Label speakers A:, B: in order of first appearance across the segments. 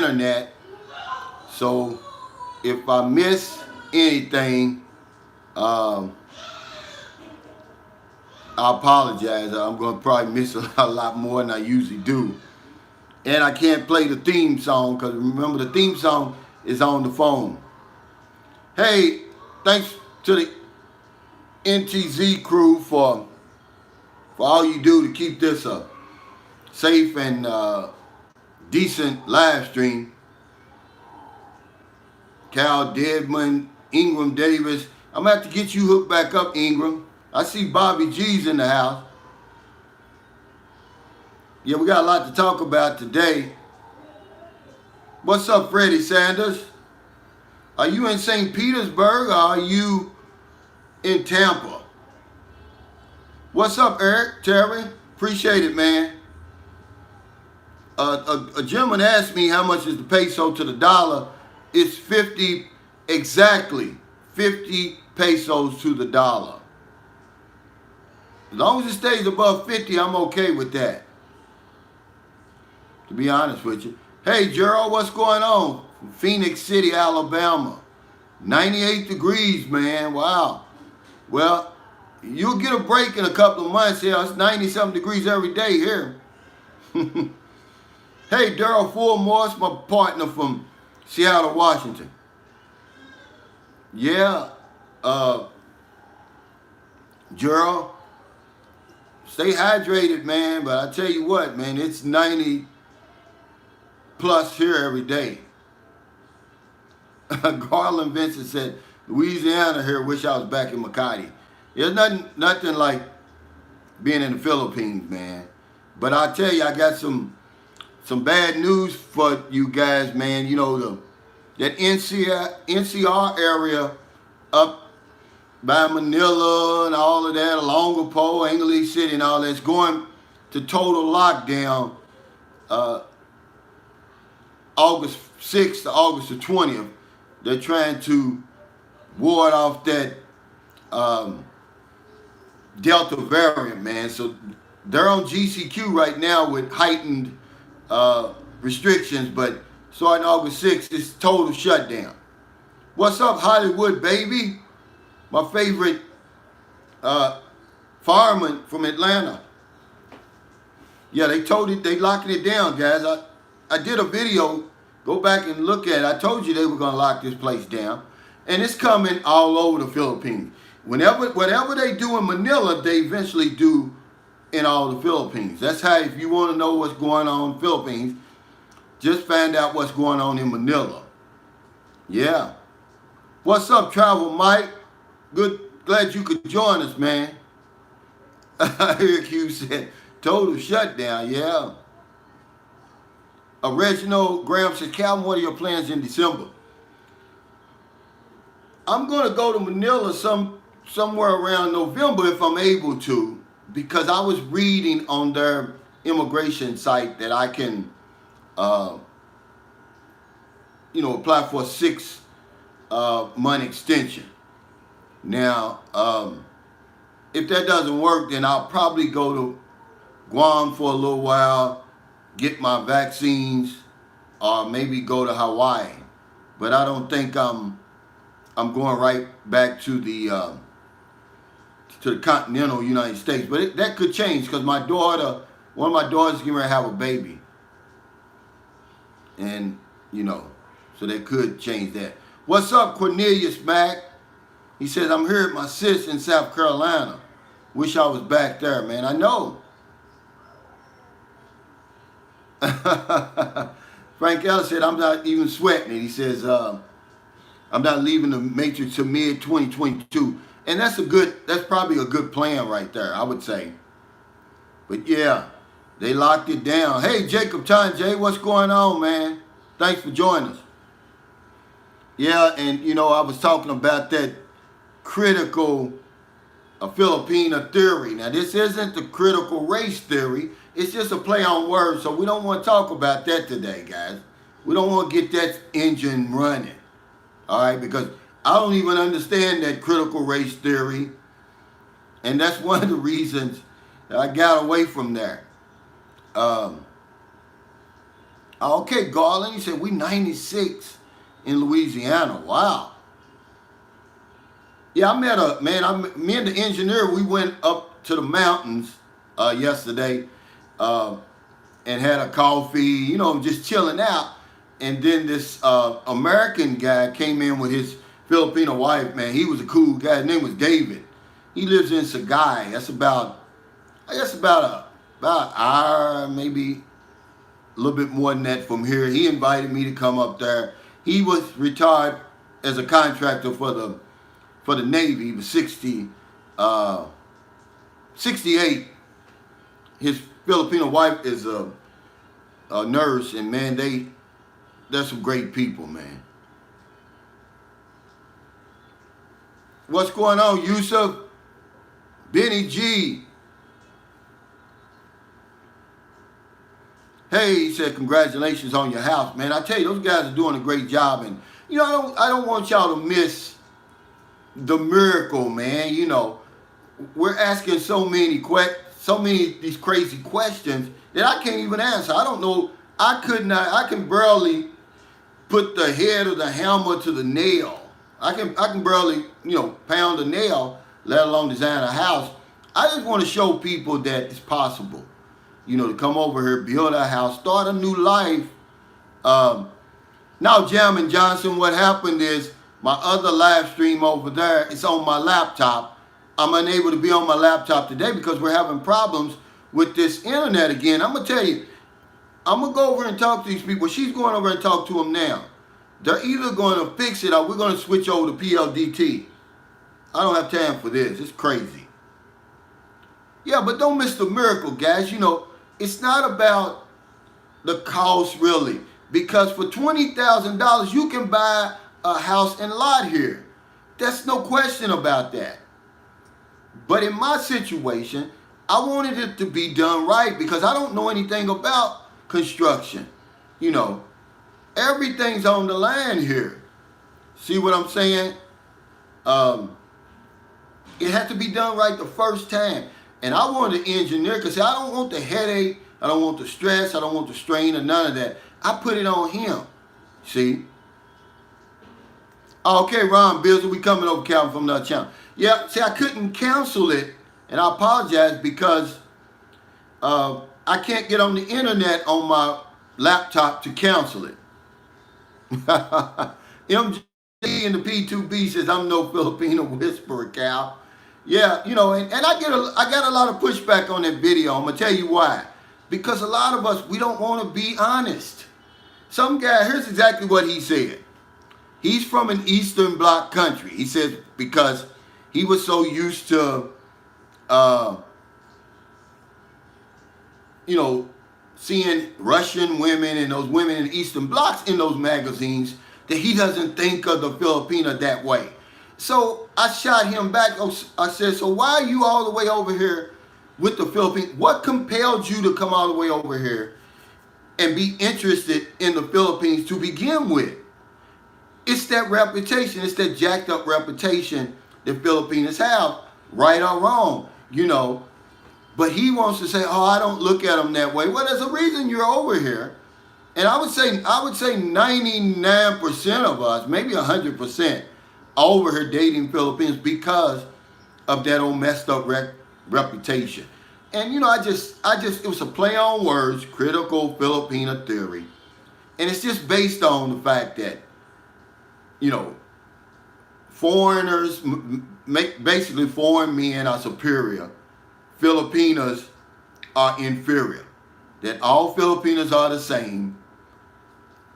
A: internet. So if I miss anything, I apologize. I'm going to probably miss a lot more than I usually do. And I can't play the theme song because remember the theme song is on the phone. Hey, thanks to the NTZ crew for all you do to keep this a safe and decent live stream. Cal Deadman, Ingram Davis. I'm going to have to get you hooked back up, Ingram. I see Bobby G's in the house. Yeah, we got a lot to talk about today. What's up, Freddie Sanders? Are you in St. Petersburg or are you in Tampa? What's up, Eric, Terry? Appreciate it, man. A gentleman asked me how much is the peso to the dollar. It's 50, exactly 50 pesos to the dollar. As long as it stays above 50, I'm okay with that. To be honest with you. Hey, Gerald, what's going on? From Phoenix City, Alabama. 98 degrees, man. Wow. Well, you'll get a break in a couple of months here. It's 90-something degrees every day here. Hey, Daryl Fullmore, my partner from Seattle, Washington. Yeah, Gerald, stay hydrated, man. But I tell you what, man, it's 90 plus here every day. Garland Vincent said, Louisiana here, wish I was back in Makati. There's nothing like being in the Philippines, man. But I tell you, I got some bad news for you guys, man. You know, that NCR area up by Manila and all of that, Olongapo, English City and all that's going to total lockdown August 6th to August the 20th. They're trying to ward off that Delta variant, man. So they're on GCQ right now with heightened restrictions, but starting August 6th, it's total shutdown. What's up, Hollywood, baby? My favorite fireman from Atlanta. Yeah, they locking it down, guys. I did a video. Go back and look at it. I told you they were going to lock this place down. And it's coming all over the Philippines. Whatever they do in Manila, they eventually do in all the Philippines. That's how, if you want to know what's going on in the Philippines, just find out what's going on in Manila. Yeah. What's up, Travel Mike? Glad you could join us, man. Eric Hughes said, total shutdown, yeah. Reginald Graham said, Calvin, what are your plans in December? I'm going to go to Manila somewhere around November if I'm able to, because I was reading on their immigration site that I can, apply for a 6-month extension. Now, if that doesn't work, then I'll probably go to Guam for a little while, get my vaccines, or maybe go to Hawaii. But I don't think I'm going right back to the continental United States. But that could change, because one of my daughters is getting ready to have a baby. And, so they could change that. What's up, Cornelius Mack? He says, I'm here at my sis in South Carolina. Wish I was back there, man. I know. Frank Ellis said, I'm not even sweating it. He says, I'm not leaving the Matrix till mid-2022. And that's probably a good plan right there, I would say. But yeah, they locked it down. Hey, Jacob Tanjay, what's going on, man? Thanks for joining us. Yeah, and I was talking about that critical Filipina theory. Now, this isn't the critical race theory. It's just a play on words, so we don't want to talk about that today, guys. We don't want to get that engine running, all right? Because I don't even understand that critical race theory, and that's one of the reasons that I got away from there. Okay, Garland, he said, we 96 in Louisiana. Wow. Yeah, I met a man. Me and the engineer, we went up to the mountains yesterday and had a coffee, just chilling out. And then this American guy came in with his Filipino wife. Man, he was a cool guy. His name was David. He lives in Sagay. That's about, I guess, about an hour, maybe a little bit more than that from here. He invited me to come up there. He was retired as a contractor for the Navy. He was 68. His Filipino wife is a nurse, and man, they're some great people, man. What's going on, Yusuf? Benny G. Hey, he said, congratulations on your house, man. I tell you, those guys are doing a great job, and I don't want y'all to miss the miracle, man. We're asking so many these crazy questions that I can't even answer. I don't know. I can barely put the head of the hammer to the nail. I can barely, pound a nail, let alone design a house. I just want to show people that it's possible, to come over here, build a house, start a new life. Now, Jammin Johnson, what happened is my other live stream over there, it's on my laptop. I'm unable to be on my laptop today because we're having problems with this internet again. I'm going to tell you, I'm going to go over and talk to these people. She's going over and talk to them now. They're either going to fix it or we're going to switch over to PLDT. I don't have time for this. It's crazy. Yeah, but don't miss the miracle, guys. It's not about the cost, really. Because for $20,000, you can buy a house and lot here. There's no question about that. But in my situation, I wanted it to be done right because I don't know anything about construction. Everything's on the line here. See what I'm saying? It had to be done right the first time. And I wanted an engineer because I don't want the headache, I don't want the stress, I don't want the strain or none of that. I put it on him. See? Okay, Ron Bizzle, we coming over Calvin from another channel. Yeah, see, I couldn't cancel it, and I apologize because I can't get on the internet on my laptop to cancel it. MJ in the P2B says, I'm no Filipino whisperer, Cal. Yeah, and I got a lot of pushback on that video. I'm going to tell you why. Because a lot of us, we don't want to be honest. Some guy, here's exactly what he said. He's from an Eastern Bloc country. He says because he was so used to, seeing Russian women and those women in Eastern Blocs in those magazines that he doesn't think of the Filipina that way. So I shot him back. I said, so why are you all the way over here with the Philippines? What compelled you to come all the way over here and be interested in the Philippines to begin with? It's that reputation. It's that jacked up reputation that Filipinos have, right or wrong, But he wants to say, oh, I don't look at them that way. Well, there's a reason you're over here. And I would say 99% of us, maybe 100%, are over here dating Filipinos because of that old messed up reputation. And, it was a play on words, critical Filipina theory. And it's just based on the fact that, foreigners, basically foreign men are superior. Filipinas are inferior. That all Filipinos are the same.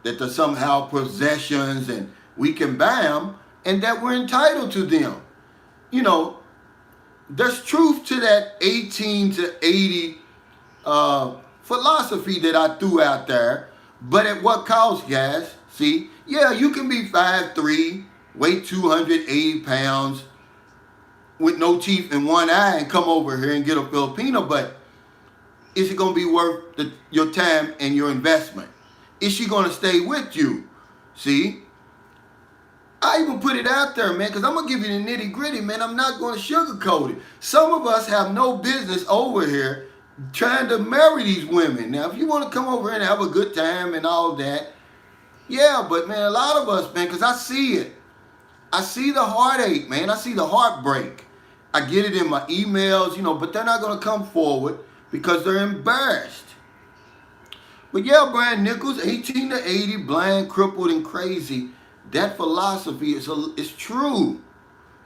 A: That they're somehow possessions and we can buy them and that we're entitled to them. There's truth to that 18 to 80 philosophy that I threw out there. But at what cost, guys? See? Yeah, you can be 5'3", weigh 280 pounds, with no teeth in one eye and come over here and get a Filipino, but is it going to be worth your time and your investment? Is she going to stay with you? See? I even put it out there, man, because I'm going to give you the nitty gritty, man. I'm not going to sugarcoat it. Some of us have no business over here trying to marry these women. Now, if you want to come over here and have a good time and all that, yeah, but man, a lot of us, man, because I see it. I see the heartache, man. I see the heartbreak. I get it in my emails, but they're not going to come forward because they're embarrassed. But yeah, Brian Nichols, 18 to 80, blind, crippled, and crazy. That philosophy is true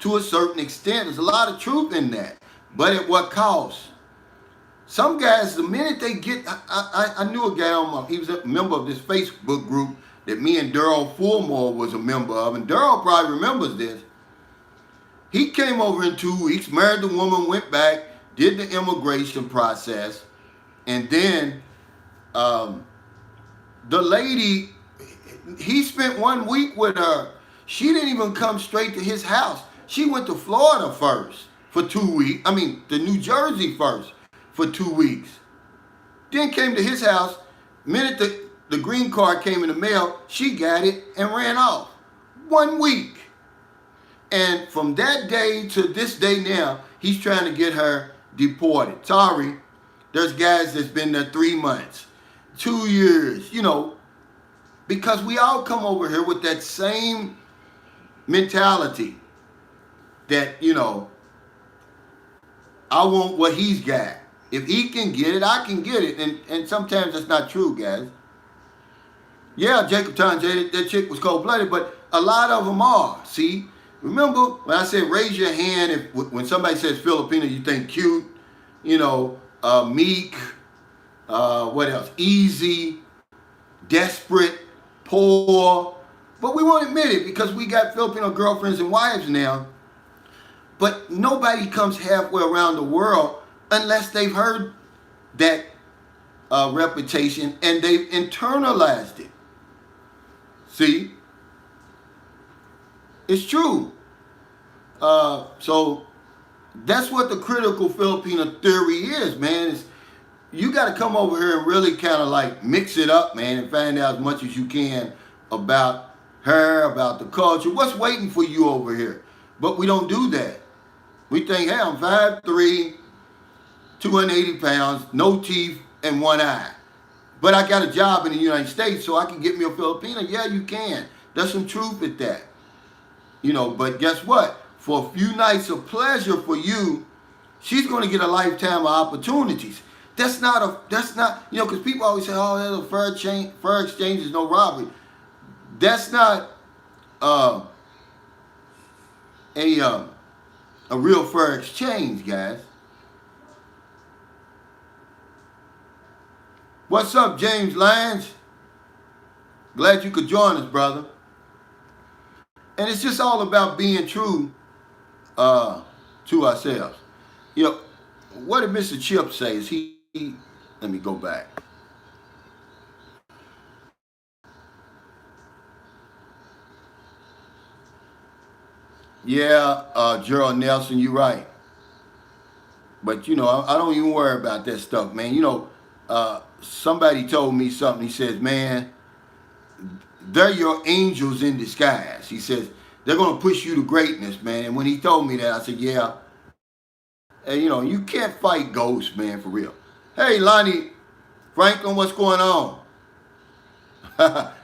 A: to a certain extent. There's a lot of truth in that. But at what cost? Some guys, the minute they get, I knew a guy he was a member of this Facebook group that me and Daryl Fulmore was a member of, and Daryl probably remembers this. He came over in 2 weeks, married the woman, went back, did the immigration process, and then the lady, he spent 1 week with her. She didn't even come straight to his house. She went to Florida first for 2 weeks. To New Jersey first for 2 weeks. Then came to his house. Minute the green card came in the mail, she got it and ran off. 1 week. And from that day to this day now, he's trying to get her deported. Sorry, there's guys that's been there 3 months, 2 years, because we all come over here with that same mentality that, I want what he's got. If he can get it, I can get it. And sometimes that's not true, guys. Yeah, Jacob Tanjay, that chick was cold-blooded, but a lot of them are. See, remember when I said raise your hand when somebody says Filipina, you think cute, meek, what else? Easy, desperate, poor. But we won't admit it because we got Filipino girlfriends and wives now. But nobody comes halfway around the world unless they've heard that reputation and they've internalized it. See? It's true. So that's what the critical Filipina theory is, man. You got to come over here and really kind of like mix it up, man, and find out as much as you can about her, about the culture. What's waiting for you over here? But we don't do that. We think, hey, I'm 5'3", 280 pounds, no teeth, and one eye. But I got a job in the United States, so I can get me a Filipina. Yeah, you can. There's some truth at that. But guess what? For a few nights of pleasure for you, she's going to get a lifetime of opportunities. That's not, because people always say, oh, that's a fair exchange is no robbery. That's not a real fair exchange, guys. What's up, James Lyons? Glad you could join us, brother. And it's just all about being true to ourselves. What did Mr. Chip say? Let me go back. Yeah, Gerald Nelson, you're right. But, I don't even worry about that stuff, man. Somebody told me something. He says, man, they're your angels in disguise. He says, they're going to push you to greatness, man. And when he told me that, I said, yeah. And, you can't fight ghosts, man, for real. Hey, Lonnie Franklin, what's going on?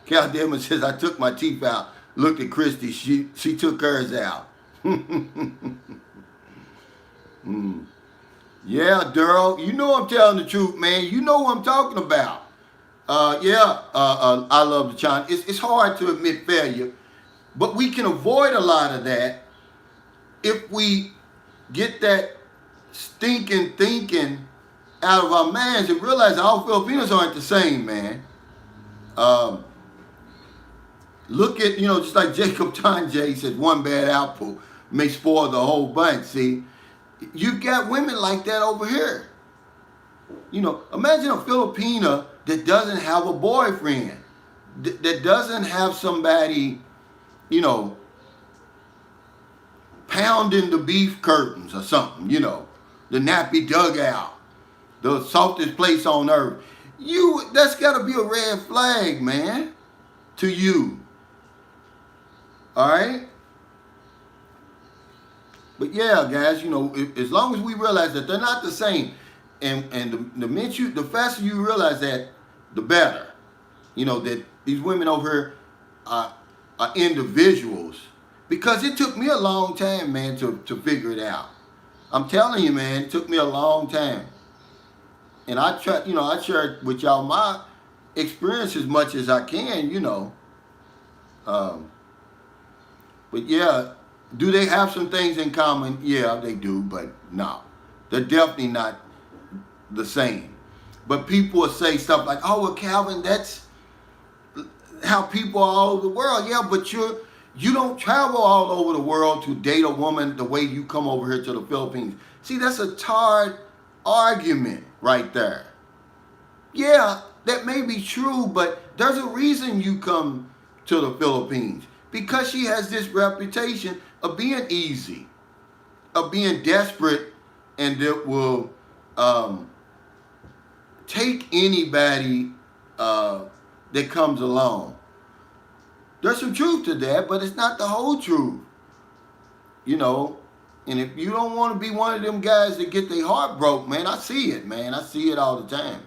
A: Cal Demon says, I took my teeth out. Looked at Christy. She took hers out. Yeah, Daryl, I'm telling the truth, man. You know what I'm talking about. I love the chant. It's hard to admit failure, but we can avoid a lot of that if we get that stinking thinking out of our minds and realize all Filipinos aren't the same, man. Look at, just like Jacob Tanjay says, one bad apple may spoil the whole bunch, see? You got women like that over here. Imagine a Filipina that doesn't have a boyfriend, that doesn't have somebody, pounding the beef curtains or something, the nappy dugout, the softest place on earth. That's got to be a red flag, man, to you. All right? But yeah, guys, as long as we realize that they're not the same, and the faster you realize that, the better. You know, that these women over here are individuals. Because it took me a long time, man, to figure it out. I'm telling you, man, it took me a long time. And I try, I share with y'all my experience as much as I can, But yeah, do they have some things in common? Yeah, they do, but no. They're definitely not the same. But people will say stuff like, oh, well, Calvin, that's how people are all over the world. Yeah, but you don't travel all over the world to date a woman the way you come over here to the Philippines. See, that's a tarred argument right there. Yeah, that may be true, but there's a reason you come to the Philippines. Because she has this reputation of being easy, of being desperate, and that will take anybody that comes along. There's some truth to that, but it's not the whole truth. And if you don't want to be one of them guys that get their heart broke, man, I see it, man. I see it all the time.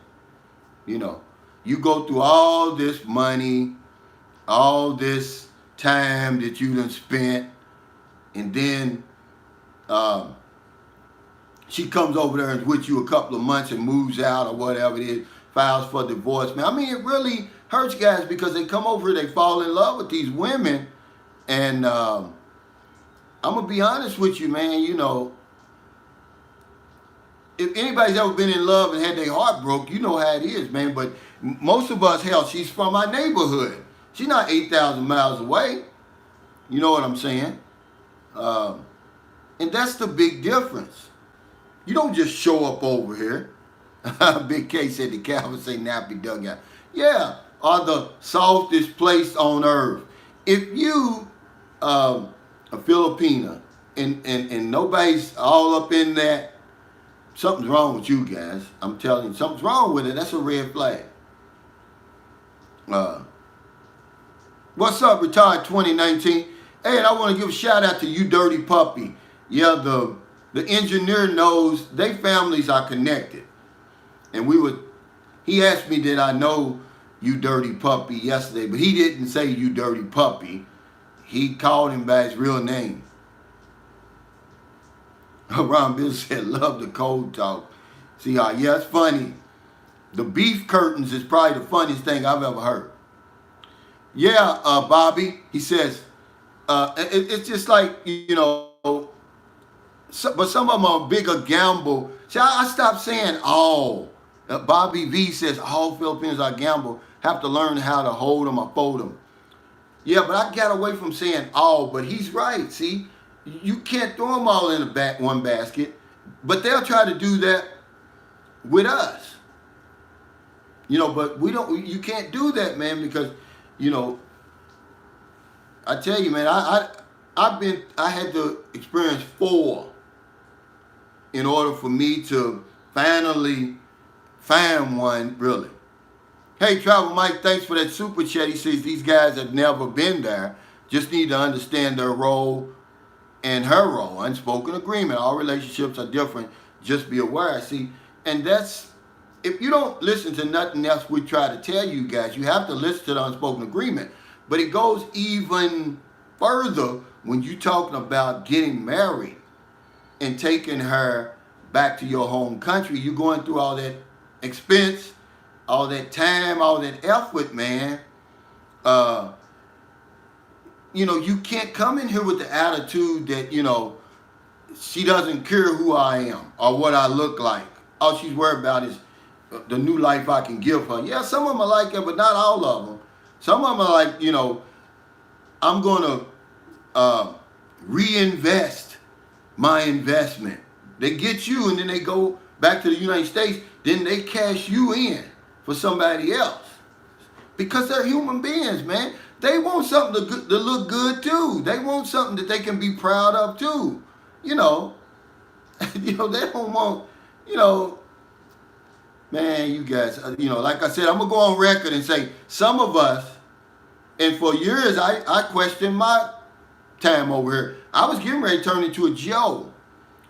A: You go through all this money, all this time that you done spent, and then she comes over there and is with you a couple of months and moves out or whatever it is, files for divorce, man. I mean, it really hurts guys because they come over here, they fall in love with these women, and I'm going to be honest with you, man, if anybody's ever been in love and had their heart broke, you know how it is, man. But most of us, hell, she's from our neighborhood. She's not 8,000 miles away. You know what I'm saying? And that's the big difference. You don't just show up over here. Big K said the Calvin say nappy dugout. Yeah, are the softest place on earth. If you a Filipina and nobody's all up in that, something's wrong with you guys. I'm telling you, something's wrong with it. That's a red flag. What's up, Retired 2019? Hey, and I want to give a shout out to You Dirty Puppy. Yeah, the engineer knows they families are connected. And he asked me, did I know You Dirty Puppy yesterday? But he didn't say You Dirty Puppy. He called him by his real name. Ron Bill said, love the cold talk. See, yeah, it's funny. The beef curtains is probably the funniest thing I've ever heard. Yeah, Bobby, he says, it's just like, but some of them are a bigger gamble. See, I stopped saying all. Bobby V says, all Filipinos are gamble. Have to learn how to hold them or fold them. Yeah, but I got away from saying all, but he's right, see. You can't throw them all in one basket, but they'll try to do that with us. But you can't do that, man, because, I tell you, man, I had to experience 4 in order for me to finally find one, really. Hey, Travel Mike, thanks for that super chat. He says these guys have never been there, just need to understand their role and her role. Unspoken agreement. All relationships are different. Just be aware. See, and that's, if you don't listen to nothing else we try to tell you guys, you have to listen to the unspoken agreement. But it goes even further when you're talking about getting married and taking her back to your home country. You're going through all that expense, all that time, all that effort, man. You can't come in here with the attitude that, she doesn't care who I am or what I look like. All she's worried about is the new life I can give her. Yeah, some of them are like that, but not all of them. Some of them are like, I'm going to reinvest my investment. They get you and then they go back to the United States. Then they cash you in for somebody else. Because they're human beings, man. They want something to look good too. They want something that they can be proud of too. They don't want, man, you guys, like I said, I'm going to go on record and say some of us, and for years I questioned my time over here. I was getting ready to turn into a Joe.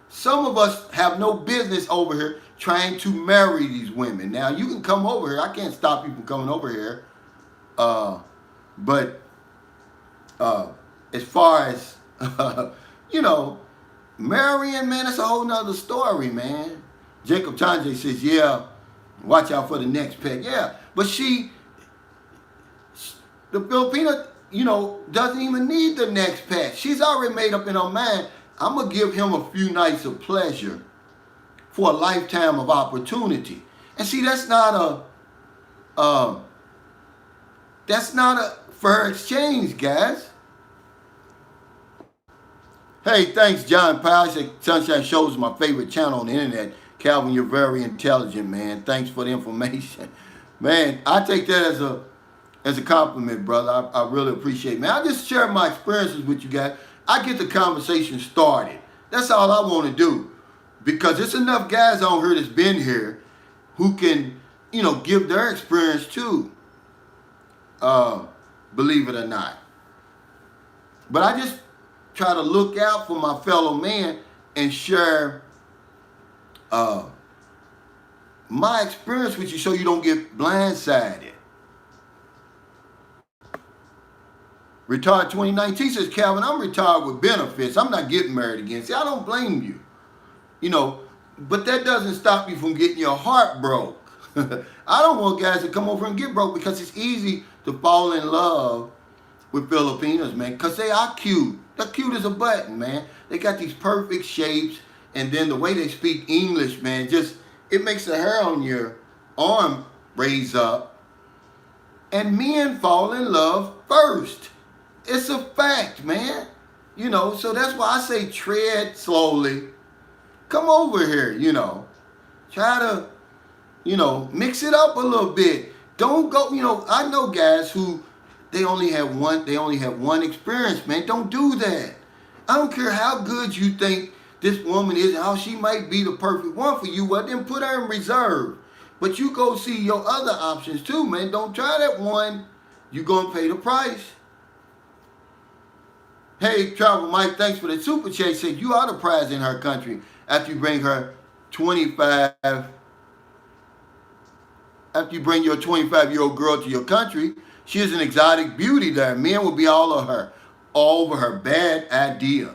A: Some of us have no business over here trying to marry these women. Now, you can come over here. I can't stop you from coming over here. But as far as, you know, marrying, man, that's a whole nother story, man. Jacob Chanje says, yeah, watch out for the next pet. Yeah, but the Filipina, you know, doesn't even need the next pet. She's already made up in her mind, I'm going to give him a few nights of pleasure for a lifetime of opportunity. And see, that's not a fair exchange, guys. Hey, thanks, John Powell. Sunshine Shows is my favorite channel on the internet. Calvin, you're very intelligent, man. Thanks for the information. Man, I take that as a compliment, brother. I really appreciate it, man. I just share my experiences with you guys. I get the conversation started. That's all I want to do. Because there's enough guys on here that's been here who can, you know, give their experience too. Believe it or not. But I just try to look out for my fellow man and share my experience with you so you don't get blindsided. Retired 2019 says, Calvin, I'm retired with benefits. I'm not getting married again. See, I don't blame you. You know, but that doesn't stop you from getting your heart broke. I don't want guys to come over and get broke because it's easy to fall in love with Filipinas, man, because they are cute. They're cute as a button, man. They got these perfect shapes, and then the way they speak English, man, just, it makes the hair on your arm raise up. And men fall in love first. It's a fact, man. You know, so that's why I say tread slowly. Come over here, you know. Try to, you know, mix it up a little bit. Don't go, you know, I know guys who they only have one experience, man. Don't do that. I don't care how good you think this woman is, how she might be the perfect one for you. Well, then put her in reserve. But you go see your other options too, man. Don't try that one. You're going to pay the price. Hey, Travel Mike, thanks for the super chat. Said you are the prize in her country after you bring her 25. After you bring your 25-year-old girl to your country, she is an exotic beauty there. Men will be all over her. Bad idea.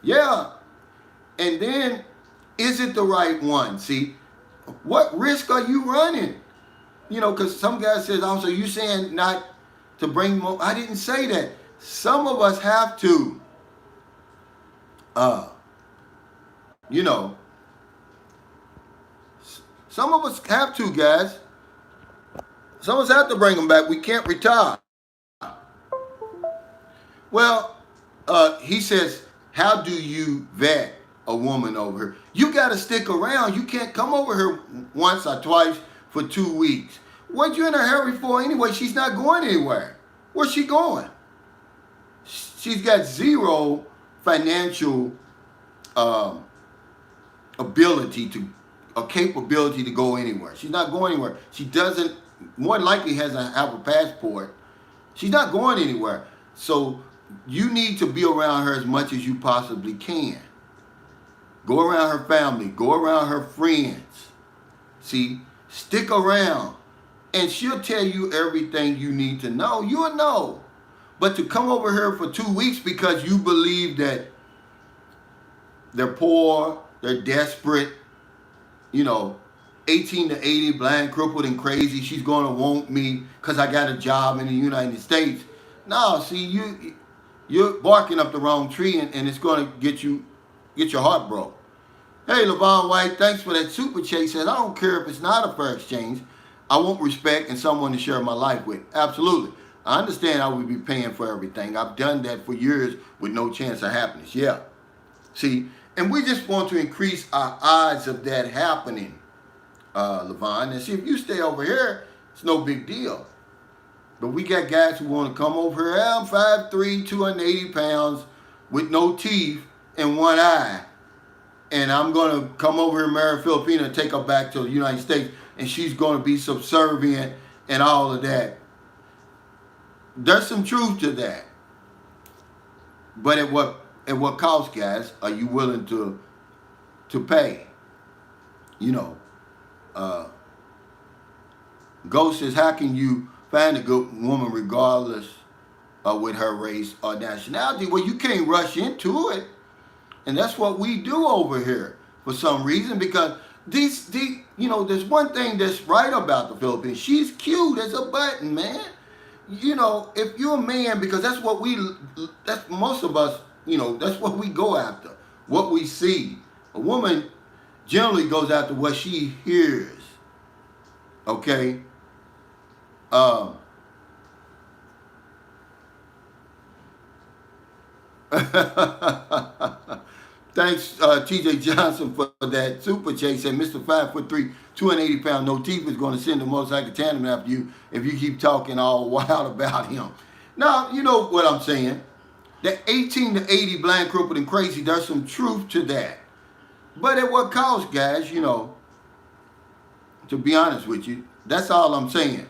A: Yeah. And then, is it the right one? See, what risk are you running? You know, because some guy says, oh, so you saying not to bring more? I didn't say that. Some of us have to, you know, some of us have to, guys. Some of us have to bring them back. We can't retire. Well, he says, how do you vet a woman over here? You got to stick around. You can't come over here once or twice for 2 weeks. What you in a hurry for anyway? She's not going anywhere. Where's she going? She's got zero financial capability to go anywhere. She's not going anywhere. She doesn't, more likely hasn't have a passport. She's not going anywhere. So you need to be around her as much as you possibly can. Go around her family. Go around her friends. See, stick around. And she'll tell you everything you need to know. You'll know. But to come over here for 2 weeks because you believe that they're poor, they're desperate, you know, 18 to 80, blind, crippled, and crazy, she's going to want me because I got a job in the United States. No, see, you're barking up the wrong tree, and it's going to get your heart broke. Hey, Levon White, thanks for that super chat. Says, I don't care if it's not a fair exchange. I want respect and someone to share my life with. Absolutely. I understand I would be paying for everything. I've done that for years with no chance of happiness. Yeah. See, and we just want to increase our odds of that happening, Levon. And see, if you stay over here, it's no big deal. But we got guys who want to come over here. I'm 5'3", 280 pounds with no teeth and one eye. And I'm going to come over here and marry Filipina and take her back to the United States. And she's going to be subservient and all of that. There's some truth to that. But at what cost, guys, are you willing to pay? You know, Ghost says, how can you find a good woman regardless with her race or nationality? Well, you can't rush into it. And that's what we do over here for some reason, because there's one thing that's right about the Philippines. She's cute as a button, man. If you're a man, because that's most of us, that's what we go after, what we see. A woman generally goes after what she hears. Okay? Thanks, TJ Johnson, for that super chase. And Mr. 5'3", 280 pound, no teeth is going to send a motorcycle tandem after you if you keep talking all wild about him. Now, you know what I'm saying. That 18 to 80 blind, crippled, and crazy, there's some truth to that. But at what cost, guys, to be honest with you, that's all I'm saying.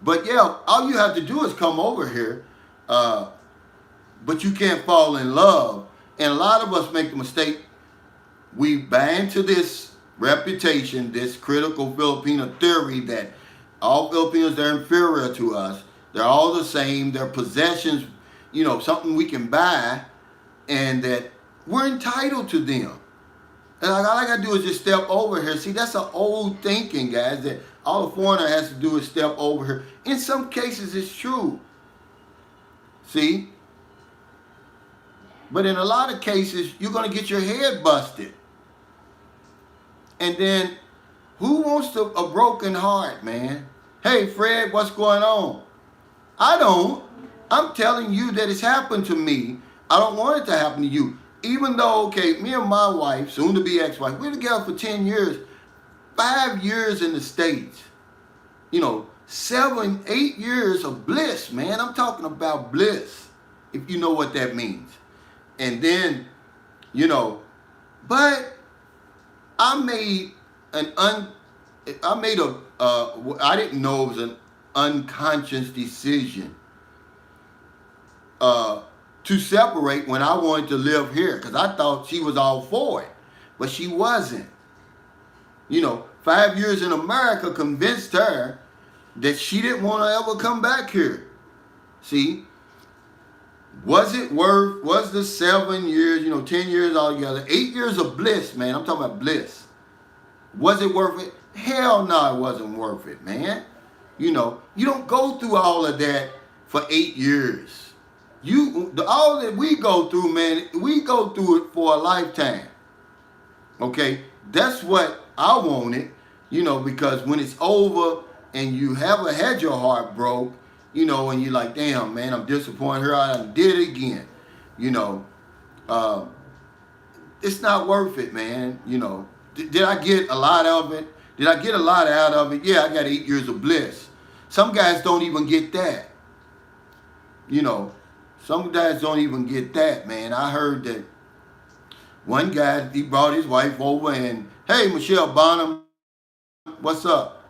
A: But yeah, all you have to do is come over here, but you can't fall in love. And a lot of us make the mistake. We buy into this reputation, this critical Filipino theory that all Filipinos are inferior to us. They're all the same. They're possessions, something we can buy, and that we're entitled to them. And all I got to do is just step over here. See, that's an old thinking, guys, that all a foreigner has to do is step over here. In some cases, it's true. See? But in a lot of cases, you're going to get your head busted. And then, who wants a broken heart, man? Hey, Fred, what's going on? I don't. I'm telling you that it's happened to me. I don't want it to happen to you. Even though, okay, me and my wife, soon to be ex-wife, we're together for 10 years, 5 years in the States. 7, 8 years of bliss, man. I'm talking about bliss, if you know what that means. And then, but I made I didn't know it was an unconscious decision to separate when I wanted to live here, because I thought she was all for it, but she wasn't. 5 years in America convinced her that she didn't want to ever come back here. See, was the 7 years, 10 years altogether, 8 years of bliss, man, I'm talking about bliss. Was it worth it? Hell no, it wasn't worth it, man. You don't go through all of that for 8 years. All that we go through, man, we go through it for a lifetime. Okay? That's what I wanted, because when it's over and you haven't had your heart broke, and you're like, damn, man, I'm disappointed here, I did it again. It's not worth it, man. Did I get a lot of it? Did I get a lot out of it? Yeah, I got 8 years of bliss. Some guys don't even get that. Some guys don't even get that, man. I heard that one guy, he brought his wife over and, hey, Michelle Bonham, what's up?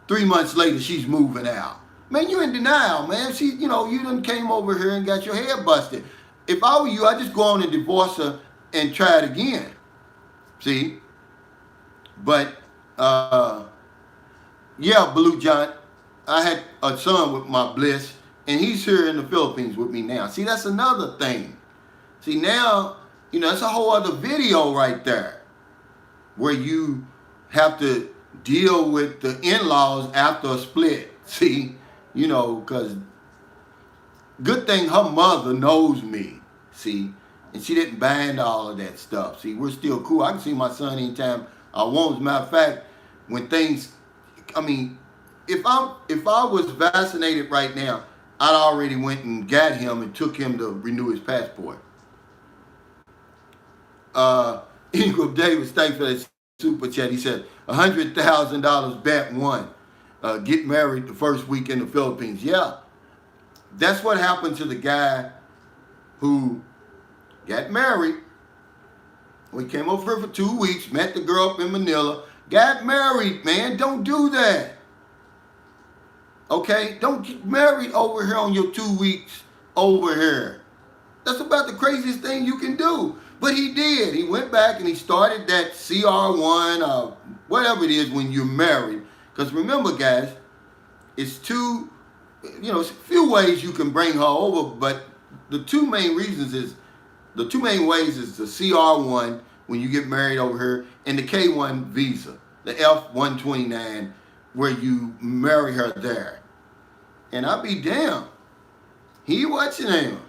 A: 3 months later, she's moving out. Man, you in denial, man. You done came over here and got your head busted. If I were you, I'd just go on and divorce her and try it again. See? But, yeah, Blue John, I had a son with my bliss, and he's here in the Philippines with me now. See, that's another thing. See, now, that's a whole other video right there where you have to deal with the in-laws after a split. See, because good thing her mother knows me. See, and she didn't ban all of that stuff. See, we're still cool. I can see my son anytime I want. As a matter of fact, when things, if I was vaccinated right now, I'd already went and got him and took him to renew his passport. Ingram Davis, thanks for that super chat. He said, $100,000 bet won. Get married the first week in the Philippines. Yeah, that's what happened to the guy who got married. We came over for 2 weeks, met the girl up in Manila, got married, man. Don't do that. Okay? Don't get married over here on your 2 weeks over here. That's about the craziest thing you can do. But he did. He went back and he started that CR1, whatever it is when you're married. Because remember, guys, it's two, it's a few ways you can bring her over, but the two main ways is the CR1 when you get married over here, and the K1 visa, the F129, where you marry her there. And I'll be damned. What's your name?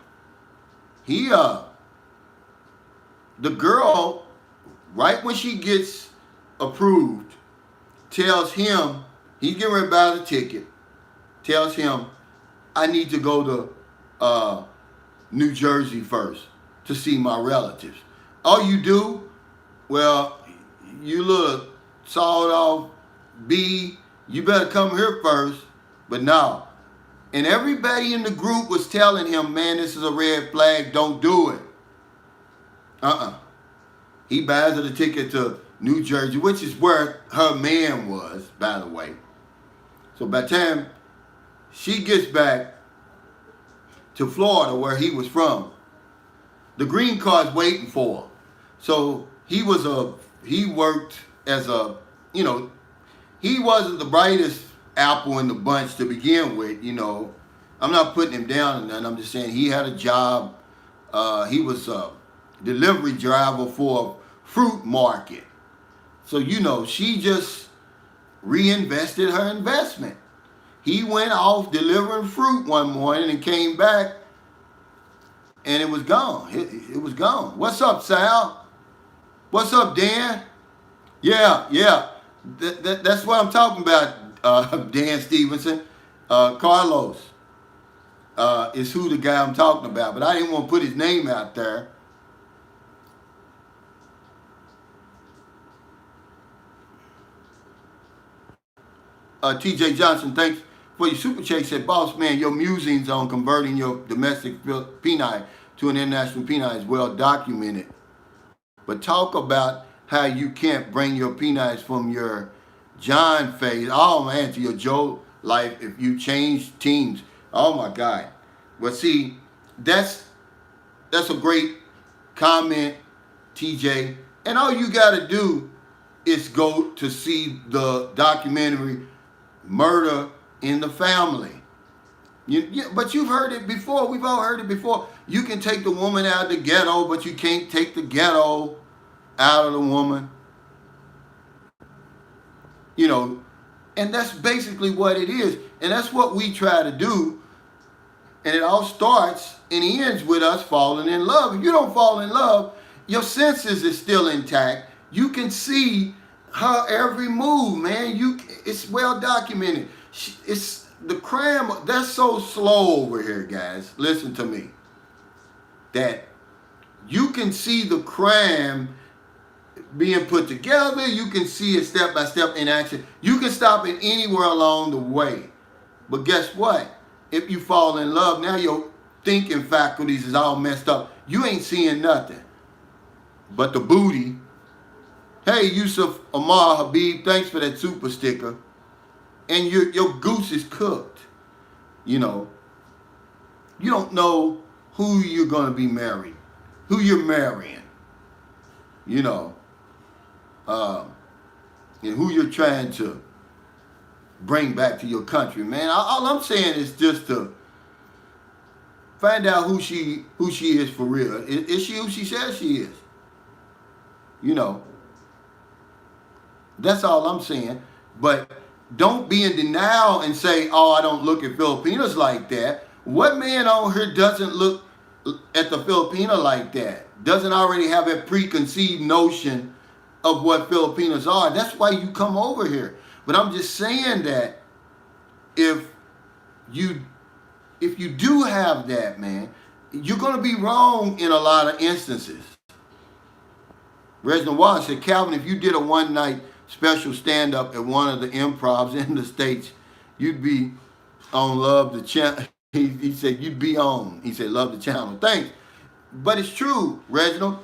A: The girl, right when she gets approved, tells him, he's getting ready to buy the ticket, tells him, I need to go to New Jersey first to see my relatives. Oh, you do? Well, you little sawed off bee, you better come here first. But no. And everybody in the group was telling him, man, this is a red flag, don't do it. He buys her the ticket to New Jersey, which is where her man was, by the way. So by the time she gets back to Florida, where he was from, the green card's waiting for her. So he worked as he wasn't the brightest apple in the bunch to begin with, I'm not putting him down or nothing. I'm just saying he had a job. He was a delivery driver for a fruit market. So, she just reinvested her investment. He went off delivering fruit one morning and came back and it was gone. It was gone. What's up, Sal? What's up, Dan? Yeah. That's what I'm talking about, Dan Stevenson. Carlos is who the guy I'm talking about, but I didn't want to put his name out there. TJ Johnson, thanks for your super chat. Said, boss man, your musings on converting your domestic penile to an international penile is well documented. But talk about how you can't bring your penile from your John phase, to your Joe life if you change teams. Oh my God. Well, see, that's a great comment, TJ. And all you got to do is go to see the documentary Murder in the Family. But you've heard it before. We've all heard it before. You can take the woman out of the ghetto, but you can't take the ghetto out of the woman. And that's basically what it is. And that's what we try to do. And it all starts and ends with us falling in love. If you don't fall in love, your senses is still intact. You can see her every move, man. It's well documented. It's the crime. That's so slow over here, guys. Listen to me. That you can see the crime being put together. You can see it step by step in action. You can stop it anywhere along the way. But guess what? If you fall in love, now your thinking faculties is all messed up. You ain't seeing nothing but the booty. Hey, Yusuf Amar Habib, thanks for that super sticker. And your goose is cooked. You don't know who you're going to be married, who you're marrying, and who you're trying to bring back to your country, man. All I'm saying is just to find out who she is for real. Is she who she says she is? That's all I'm saying. But don't be in denial and say, oh, I don't look at Filipinas like that. What man on here doesn't look at the Filipina like that? Doesn't already have a preconceived notion of what Filipinas are? That's why you come over here. But I'm just saying that if you do have that, man, you're going to be wrong in a lot of instances. Reginald Wallace said, Calvin, if you did a one-night special stand-up at one of the improvs in the States, you'd be on Love the Channel. He said, you'd be on. He said, Love the Channel. Thanks. But it's true, Reginald.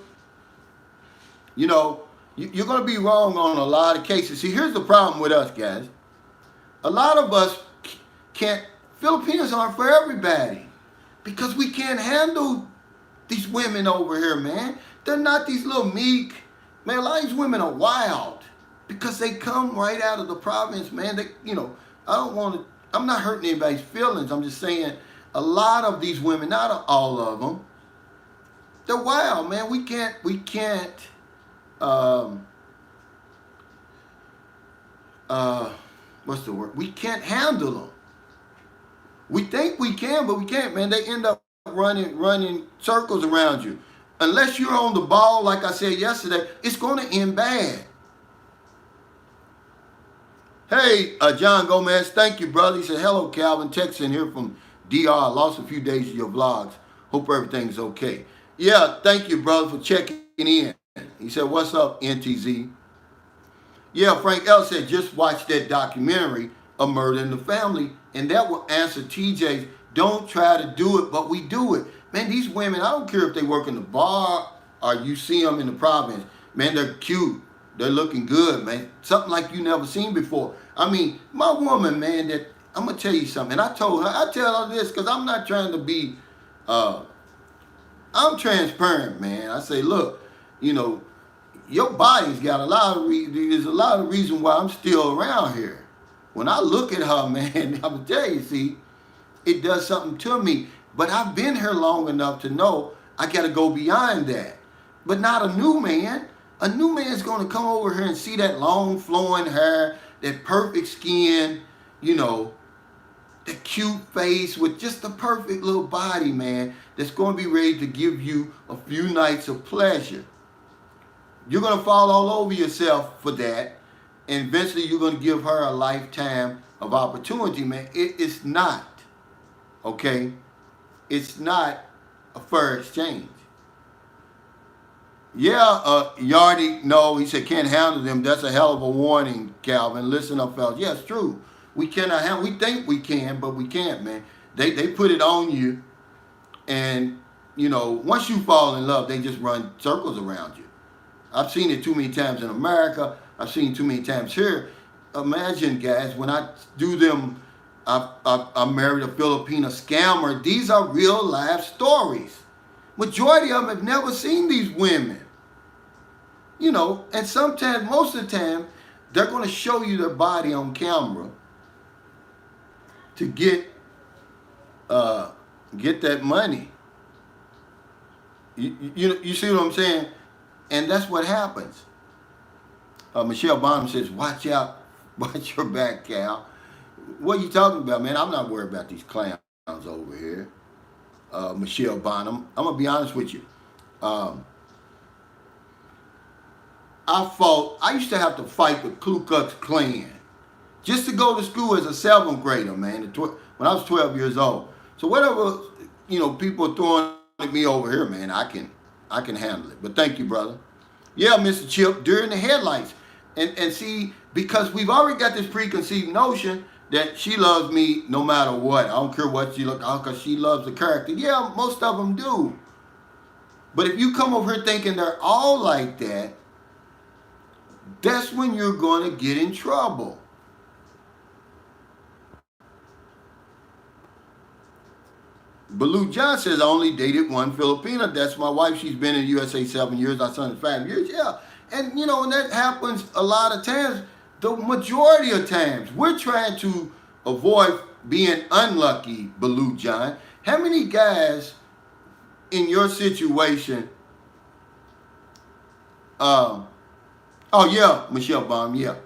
A: You're going to be wrong on a lot of cases. See, here's the problem with us, guys. A lot of us Filipinos aren't for everybody because we can't handle these women over here, man. They're not these little meek. Man, a lot of these women are wild because they come right out of the province, man. They, I don't want to, I'm not hurting anybody's feelings. I'm just saying a lot of these women, not all of them, they're wild, man. We can't, what's the word? We can't handle them. We think we can, but we can't, man. They end up running circles around you. Unless you're on the ball, like I said yesterday, it's going to end bad. Hey, John Gomez, thank you, brother. He said, hello, Calvin. Texting here from DR. Lost a few days of your vlogs. Hope everything's okay. Yeah, thank you, brother, for checking in. He said, what's up, NTZ? Yeah, Frank L said, just watch that documentary, A Murder in the Family, and that will answer TJ's, don't try to do it, but we do it. Man, these women, I don't care if they work in the bar or you see them in the province. Man, they're cute. They're looking good, man. Something like you never seen before. I mean, my woman, man, that I'm going to tell you something. And I told her, I tell her this because I'm not trying to be, I'm transparent, man. I say, look, your body's got a lot of there's a lot of reason why I'm still around here. When I look at her, man, I'm going to tell you, see, it does something to me. But I've been here long enough to know I got to go beyond that. But not a new man. A new man's going to come over here and see that long flowing hair, that perfect skin, the cute face with just the perfect little body, man, that's going to be ready to give you a few nights of pleasure. You're going to fall all over yourself for that. And eventually you're going to give her a lifetime of opportunity, man. It's not, okay? It's not a fair exchange. Yeah, Yardy, no, he said can't handle them. That's a hell of a warning, Calvin. Listen up, fellas. Yeah, it's true. We cannot handle. We think we can, but we can't, man. They put it on you, and once you fall in love, they just run circles around you. I've seen it too many times in America. I've seen it too many times here. Imagine, guys, when I do them. I married a Filipina scammer. These are real life stories. Majority of them have never seen these women. And sometimes, most of the time, they're going to show you their body on camera to get that money. You see what I'm saying? And that's what happens. Michelle Bonham says, watch out, watch your back, Cal. What are you talking about, man? I'm not worried about these clowns over here. Michelle Bonham. I'm going to be honest with you. I used to have to fight the Ku Klux Klan just to go to school as a 7th grader, man, when I was 12 years old. So whatever, people are throwing at me over here, man, I can handle it. But thank you, brother. Yeah, Mr. Chip, during the headlights. And see, because we've already got this preconceived notion that she loves me no matter what. I don't care what she looks like, because she loves the character. Yeah, most of them do. But if you come over here thinking they're all like that, that's when you're going to get in trouble. Baloo John says, I only dated one Filipina. That's my wife. She's been in the USA 7 years. Our son is 5 years. Yeah. And, and that happens a lot of times. The majority of times, we're trying to avoid being unlucky, Baloo John. How many guys in your situation, oh yeah, Michelle Baum, yeah.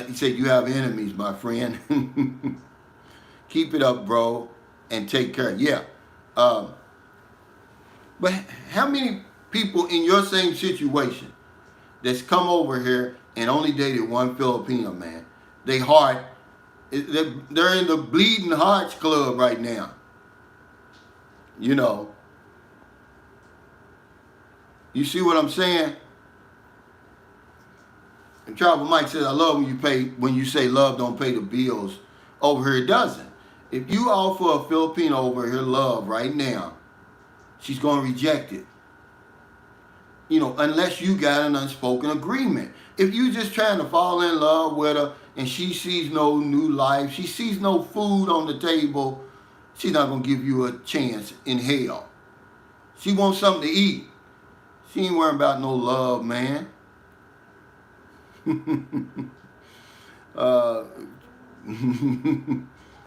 A: He said, you have enemies, my friend. Keep it up, bro, and take care. Yeah. But how many people in your same situation that's come over here and only dated one Filipino, man? They're in the Bleeding Hearts Club right now. You see what I'm saying? And Travel Mike says, I love when you say love don't pay the bills. Over here it doesn't. If you offer a Filipino over here love right now, she's going to reject it. Unless you got an unspoken agreement. If you just trying to fall in love with her and she sees no new life, she sees no food on the table, she's not going to give you a chance in hell. She wants something to eat. She ain't worrying about no love, man. uh,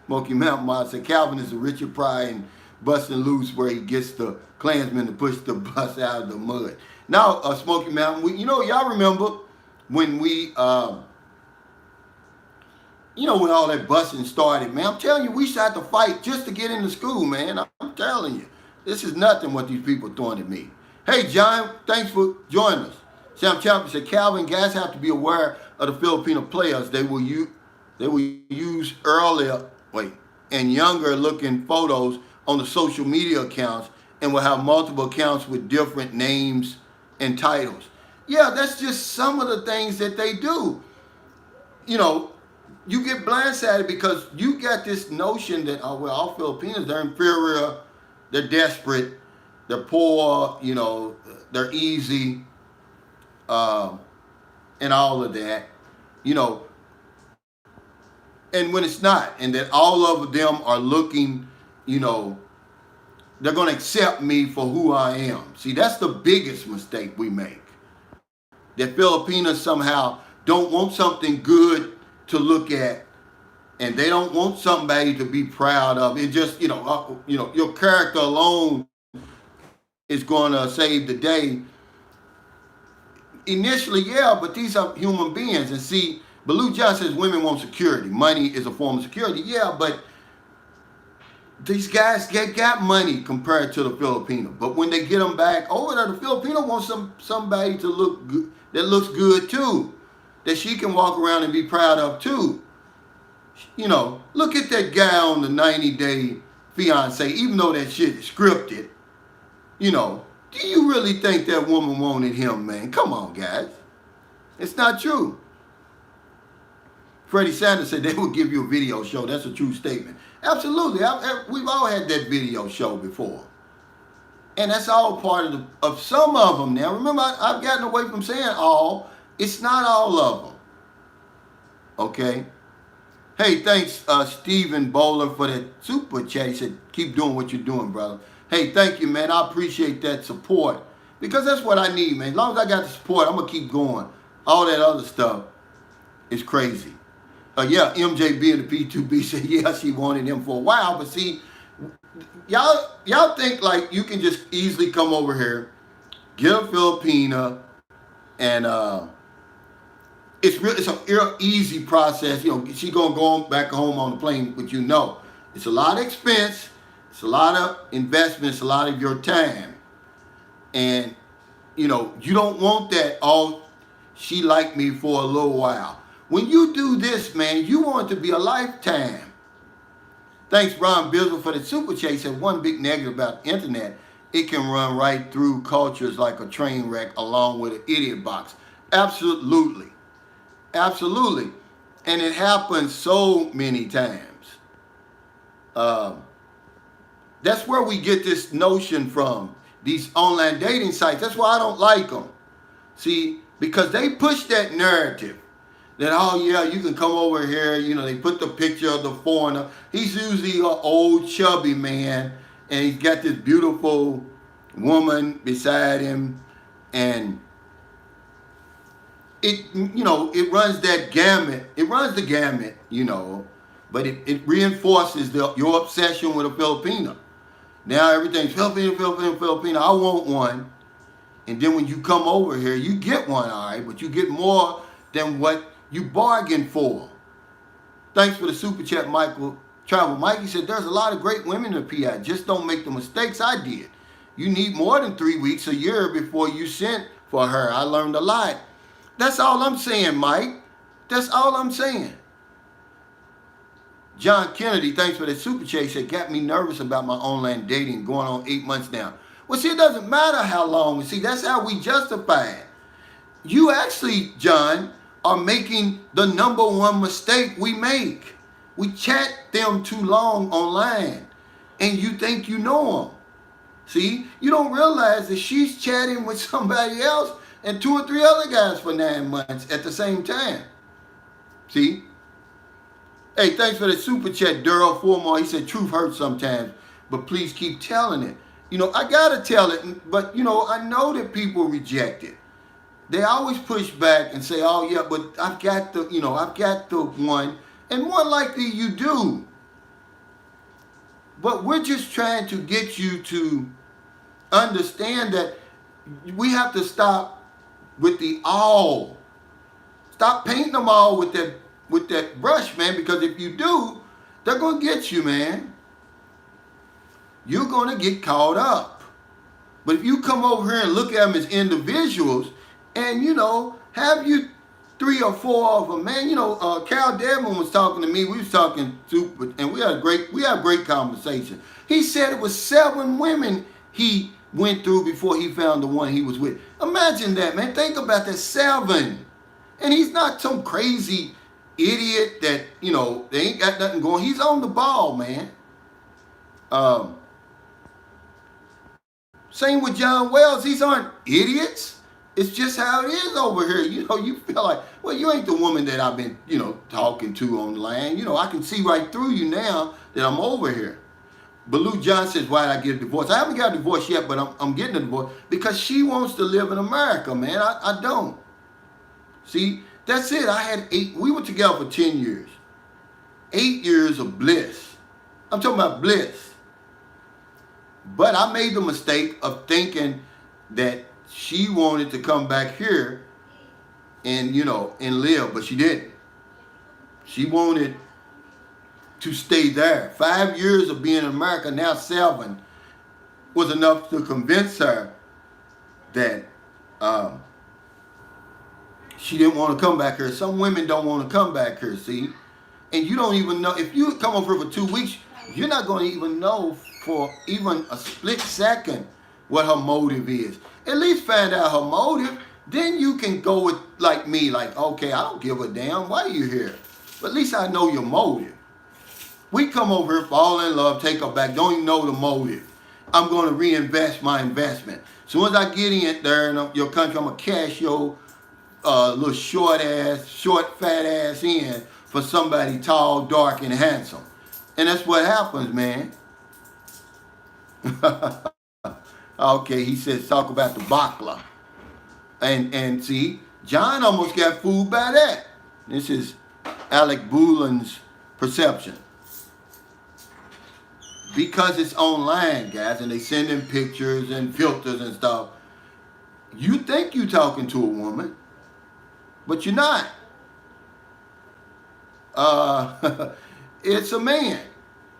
A: Smoky Mountain Mod said Calvin is a Richard Pryor and busting loose where he gets the Klansmen to push the bus out of the mud. Now, Smoky Mountain, y'all remember when we, when all that busing started, man. I'm telling you, we used to have to fight just to get into school, man. I'm telling you. This is nothing what these people throwing at me. Hey, John, thanks for joining us. Sam Champion said, Calvin, guys have to be aware of the Filipino players. They will use earlier, and younger looking photos on the social media accounts and will have multiple accounts with different names and titles. Yeah, that's just some of the things that they do. You get blindsided because you got this notion that, all Filipinos, they're inferior, they're desperate, they're poor, they're easy, and all of that, and when it's not, and that all of them are looking, they're going to accept me for who I am. See, that's the biggest mistake we make. That Filipinos somehow don't want something good to look at, and they don't want somebody to be proud of. It just, your character alone is going to save the day. Initially, yeah, but these are human beings. And see, Baloo John says women want security. Money is a form of security. Yeah, but these guys got money compared to the Filipino. But when they get them back over there, the Filipino wants somebody to look good, that looks good too, that she can walk around and be proud of too. Look at that guy on the 90-Day Fiance, even though that shit is scripted. Do you really think that woman wanted him, man? Come on, guys. It's not true. Freddie Sanders said they would give you a video show. That's a true statement. Absolutely. We've all had that video show before. And that's all part of some of them now. Remember, I've gotten away from saying all. It's not all of them. Okay? Hey, thanks, Stephen Bowler, for that super chat. He said, keep doing what you're doing, brother. Hey, thank you, man. I appreciate that support. Because that's what I need, man. As long as I got the support, I'm going to keep going. All that other stuff is crazy. MJB and the P2B said, yeah, she wanted him for a while. But see, y'all think like you can just easily come over here, get a Filipina, and it's a real easy process. She going to go back home on the plane, but it's a lot of expense. It's a lot of investments, a lot of your time. And, you don't want that, she liked me for a little while. When you do this, man, you want it to be a lifetime. Thanks, Ron Bizzle, for the super chat. He said, one big negative about the internet, it can run right through cultures like a train wreck along with an idiot box. Absolutely. Absolutely. And it happens so many times. That's where we get this notion from, these online dating sites. That's why I don't like them. See, because they push that narrative that, you can come over here. They put the picture of the foreigner. He's usually an old, chubby man, and he's got this beautiful woman beside him. And it runs that gamut. It runs the gamut, but it reinforces your obsession with a Filipino. Now everything's Filipino. I want one. And then when you come over here, you get one, all right, but you get more than what you bargained for. Thanks for the super chat, Michael Travel. Mikey said, there's a lot of great women in the PI. Just don't make the mistakes I did. You need more than 3 weeks, a year before you sent for her. I learned a lot. That's all I'm saying, Mike. That's all I'm saying. John Kennedy, thanks for that super chat. He said, got me nervous about my online dating going on 8 months now. Well, see, it doesn't matter how long. See, that's how we justify it. You actually, John, are making the number one mistake we make. We chat them too long online, and you think you know them. See, you don't realize that she's chatting with somebody else and 2 or 3 other guys for 9 months at the same time. See? Hey, thanks for the super chat, Daryl Fulmore. He said, truth hurts sometimes, but please keep telling it. I gotta tell it, but I know that people reject it. They always push back and say, "Oh yeah, but I've got the one," and more likely you do. But we're just trying to get you to understand that we have to stop with the all. Stop painting them all with that brush, man. Because if you do, they're gonna get you, man. You're gonna get caught up. But if you come over here and look at them as individuals, and have you 3 or 4 of them, man. Cal Devlin was talking to me. We was talking and we had great conversation. He said it was 7 women he went through before he found the one he was with. Imagine that, man. Think about that, 7. And he's not some crazy idiot that, they ain't got nothing going. He's on the ball, man. Same with John Wells. These aren't idiots. It's just how it is over here. You feel like, well, you ain't the woman that I've been, talking to online. I can see right through you now that I'm over here. But Lou John says, why did I get a divorce? I haven't got a divorce yet, but I'm getting a divorce because she wants to live in America, man. I don't. See, that's it. I had 8. We were together for 10 years. 8 years of bliss. I'm talking about bliss. But I made the mistake of thinking that she wanted to come back here and, and live, but she didn't. She wanted to stay there. 5 years of being in America, now 7, was enough to convince her that she didn't want to come back here. Some women don't want to come back here, see? And you don't even know, if you come over here for 2 weeks, you're not going to even know for even a split second what her motive is. At least find out her motive. Then you can go with, like me, like, okay, I don't give a damn. Why are you here? But at least I know your motive. We come over here, fall in love, take her back, don't even know the motive. I'm going to reinvest my investment. As soon as I get in there in your country, I'm going to cash your little short, fat ass in for somebody tall, dark, and handsome. And that's what happens, man. Okay, he says, talk about the bakla. And see, John almost got fooled by that. This is Alec Boulin's perception. Because it's online, guys, and they send in pictures and filters and stuff, you think you're talking to a woman, but you're not. It's a man.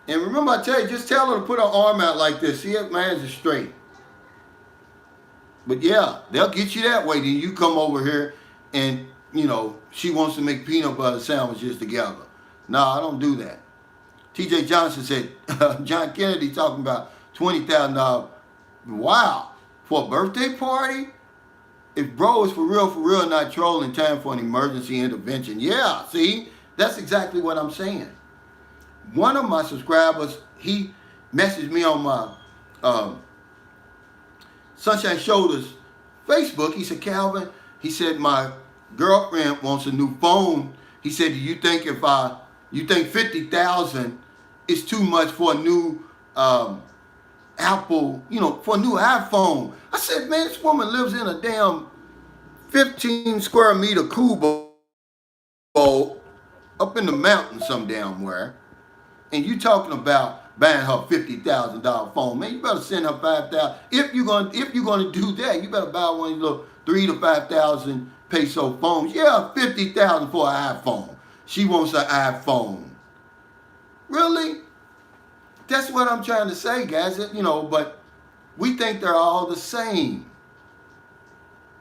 A: And remember, I tell you, just tell her to put her arm out like this. See, if man's is straight. But yeah, they'll get you that way. Then you come over here and, she wants to make peanut butter sandwiches together. No, I don't do that. T.J. Johnson said, John Kennedy talking about $20,000. Wow, for a birthday party? If bro is for real, not trolling, time for an emergency intervention. Yeah, see, that's exactly what I'm saying. One of my subscribers, he messaged me on my Sunshine Shoulders Facebook. He said, Calvin, he said, my girlfriend wants a new phone. He said, do you think you think 50,000 is too much for a new Apple, for a new iPhone? I said, man, this woman lives in a damn 15 square meter kubo up in the mountains some damn where. And you talking about buying her $50,000 phone, man? You better send her $5,000. If you're gonna do that, you better buy one of these little 3,000 to 5,000 peso phones. Yeah, $50,000 for an iPhone. She wants an iPhone. Really? That's what I'm trying to say, guys. But we think they're all the same.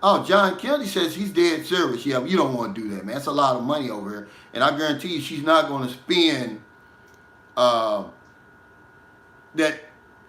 A: Oh, John Kennedy says he's dead serious. Yeah, but you don't want to do that, man. That's a lot of money over here. And I guarantee you she's not going to spend that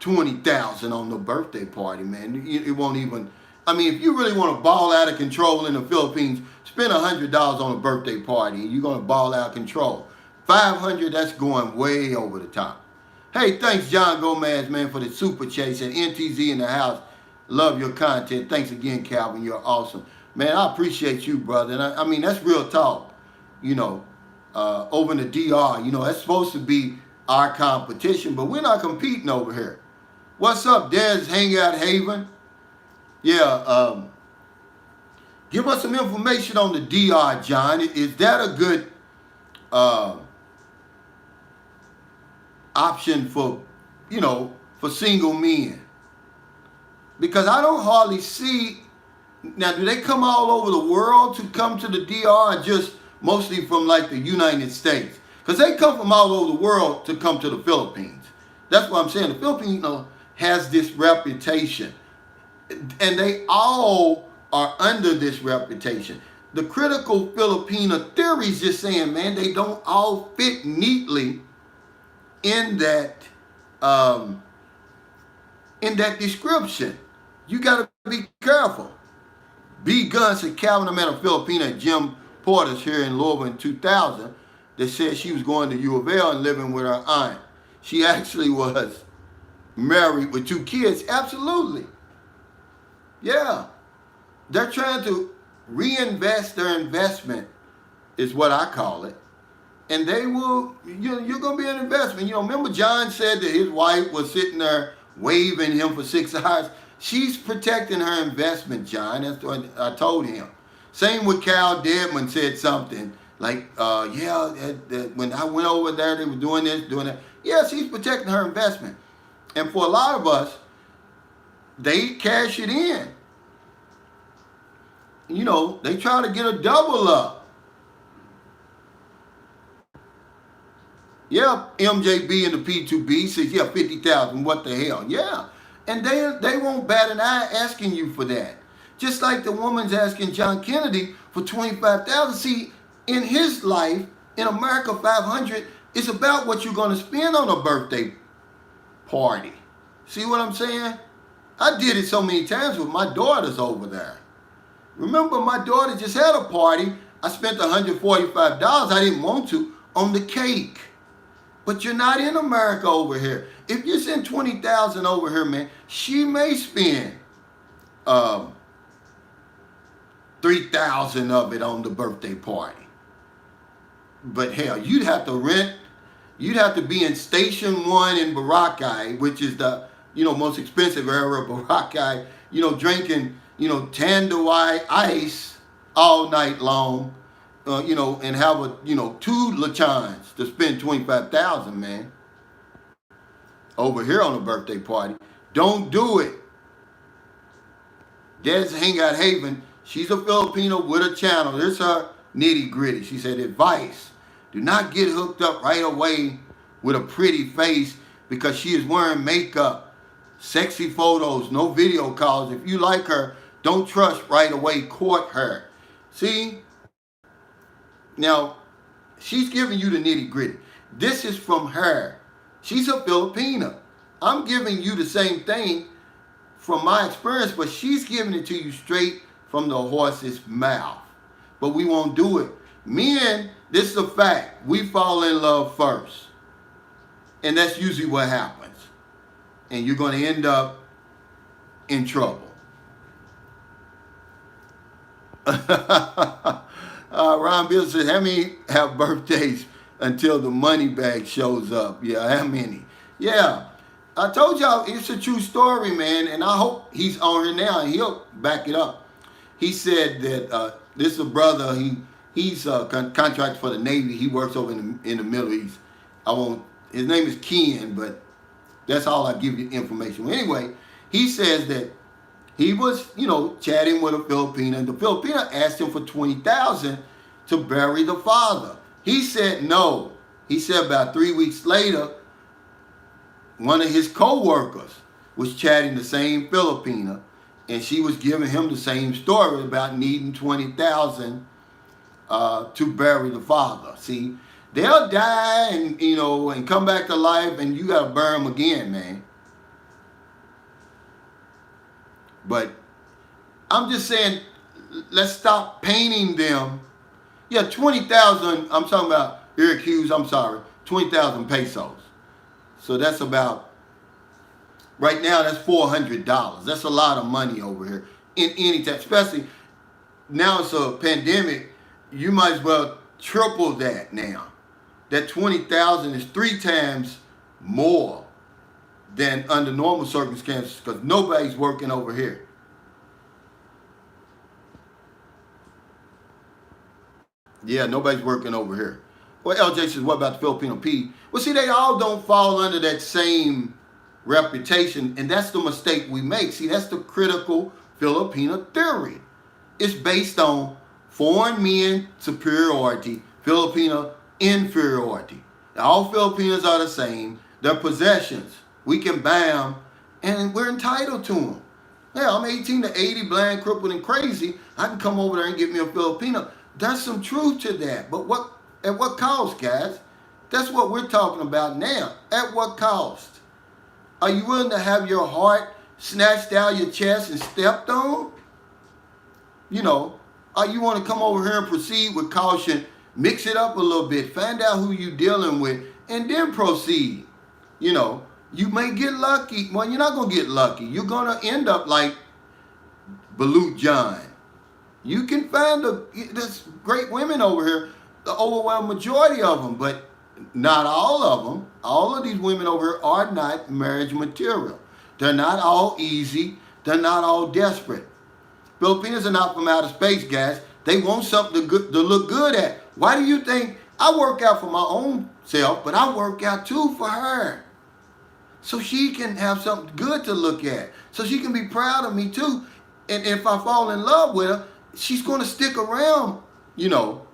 A: $20,000 on the birthday party, man. It won't even. I mean, if you really want to ball out of control in the Philippines, spend $100 on a birthday party, and you're going to ball out of control. $500, that's going way over the top. Hey, thanks, John Gomez, man, for the super chase, and NTZ in the house. Love your content. Thanks again, Calvin. You're awesome, man. I appreciate you, brother. And I mean, that's real talk. Over in the DR, that's supposed to be our competition, but we're not competing over here. What's up, Des Hangout Haven? Yeah, give us some information on the DR, John. Is that a good uh, option for, for single men? Because I don't hardly see. Now, do they come all over the world to come to the DR, or just mostly from like the United States? Because they come from all over the world to come to the Philippines. That's what I'm saying. The Philippines has this reputation, and they all are under this reputation. The critical Filipina theory is just saying, man, they don't all fit neatly in that description. You got to be careful. B. Gunn said Calvin, I met a Filipina at Jim Porter's here in Louisville in 2000 that said she was going to U of L and living with her aunt. She actually was married with 2 kids. Absolutely. Yeah. They're trying to reinvest their investment, is what I call it. And they will, you're going to be an investment. Remember John said that his wife was sitting there waving him for 6 hours? She's protecting her investment, John. That's what I told him. Same with Cal Deadman said something like, when I went over there, they were doing this, doing that. Yeah, she's protecting her investment. And for a lot of us, they cash it in. They try to get a double up. Yeah, MJB and the P2B says, yeah, 50,000, what the hell? Yeah. And they won't bat an eye asking you for that. Just like the woman's asking John Kennedy for 25,000. See, in his life, in America 500, it's about what you're going to spend on a birthday party. See what I'm saying? I did it so many times with my daughters over there. Remember, my daughter just had a party. I spent $145. I didn't want to on the cake. But you're not in America over here. If you send 20,000 over here, man, she may spend 3,000 of it on the birthday party. But hell, you'd have to rent. You'd have to be in Station 1 in Boracay, which is the most expensive area of Boracay. Drinking Tanduay ice all night long. And have 2 lechons to spend 25,000, man. Over here on a birthday party. Don't do it. Des Hangout Haven, she's a Filipino with a channel. There's her nitty gritty. She said, advice, do not get hooked up right away with a pretty face because she is wearing makeup, sexy photos, no video calls. If you like her, don't trust right away, court her. See? Now, she's giving you the nitty gritty. This is from her. She's a Filipina. I'm giving you the same thing from my experience, but she's giving it to you straight from the horse's mouth. But we won't do it. Men, this is a fact. We fall in love first. And that's usually what happens. And you're going to end up in trouble. Ron Bill says, how many have birthdays until the money bag shows up? Yeah, how many? Yeah, I told y'all it's a true story, man, and I hope he's on here now and he'll back it up. He said that this is a brother, he's contracted for the Navy. He works over in the Middle East. His name is Ken, but that's all I give you information. Anyway, he says that he was, chatting with a Filipina, and the Filipina asked him for 20,000 to bury the father. He said no. He said about 3 weeks later, one of his co-workers was chatting the same Filipina, and she was giving him the same story about needing 20,000 to bury the father. See, they'll die and come back to life, and you got to bury them again, man. But I'm just saying, let's stop painting them. Yeah, 20,000, I'm talking about Syracuse, 20,000 pesos. So that's about, right now that's $400. That's a lot of money over here in any time, especially now it's a pandemic. You might as well triple that now. That 20,000 is 3 times more than under normal circumstances because nobody's working over here. Yeah, nobody's working over here. Well, LJ says, what about the Filipino P? Well, see, they all don't fall under that same reputation, and that's the mistake we make. See, that's the critical Filipino theory. It's based on foreign men superiority, Filipino inferiority. All Filipinos are the same. They're possessions. We can buy them, and we're entitled to them. Yeah, I'm 18 to 80, blind, crippled, and crazy. I can come over there and get me a Filipino. There's some truth to that. But at what cost, guys? That's what we're talking about now. At what cost? Are you willing to have your heart snatched out your chest and stepped on? You know, or you want to come over here and proceed with caution, mix it up a little bit, find out who you're dealing with, and then proceed. You know, you may get lucky. Well, you're not going to get lucky. You're going to end up like Balut John. You can find there's great women over here, the overwhelming majority of them, but not all of them. All of these women over here are not marriage material. They're not all easy. They're not all desperate. Filipinos are not from outer space, guys. They want something to look good at. Why do you think I work out for my own self, but I work out too for her? So she can have something good to look at. So she can be proud of me too. And if I fall in love with her, she's going to stick around, you know.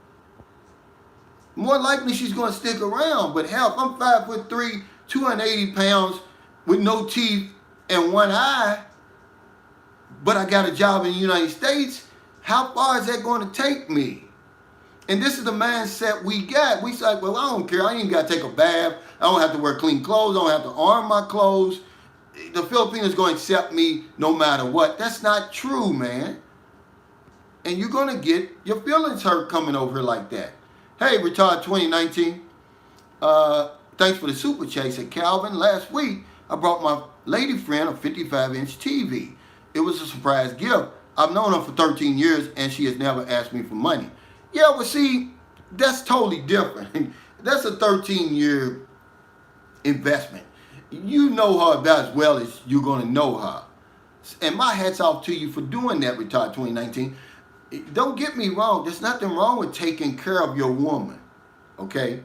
A: More likely she's going to stick around. But hell, if I'm 5'3", 280 pounds with no teeth and one eye, but I got a job in the United States, how far is that going to take me? And this is the mindset we got. We say, well, I don't care. I ain't got to take a bath. I don't have to wear clean clothes. I don't have to iron my clothes. The Filipinos going to accept me no matter what. That's not true, man. And you're going to get your feelings hurt coming over here like that. Hey, Retard 2019. Thanks for the super chase at Calvin. Last week, I brought my lady friend a 55-inch TV. It was a surprise gift. I've known her for 13 years, and she has never asked me for money. Yeah, well, see, that's totally different. That's a 13-year investment. You know her about as well as you're going to know her. And my hat's off to you for doing that, Retard 2019. Don't get me wrong. There's nothing wrong with taking care of your woman, okay?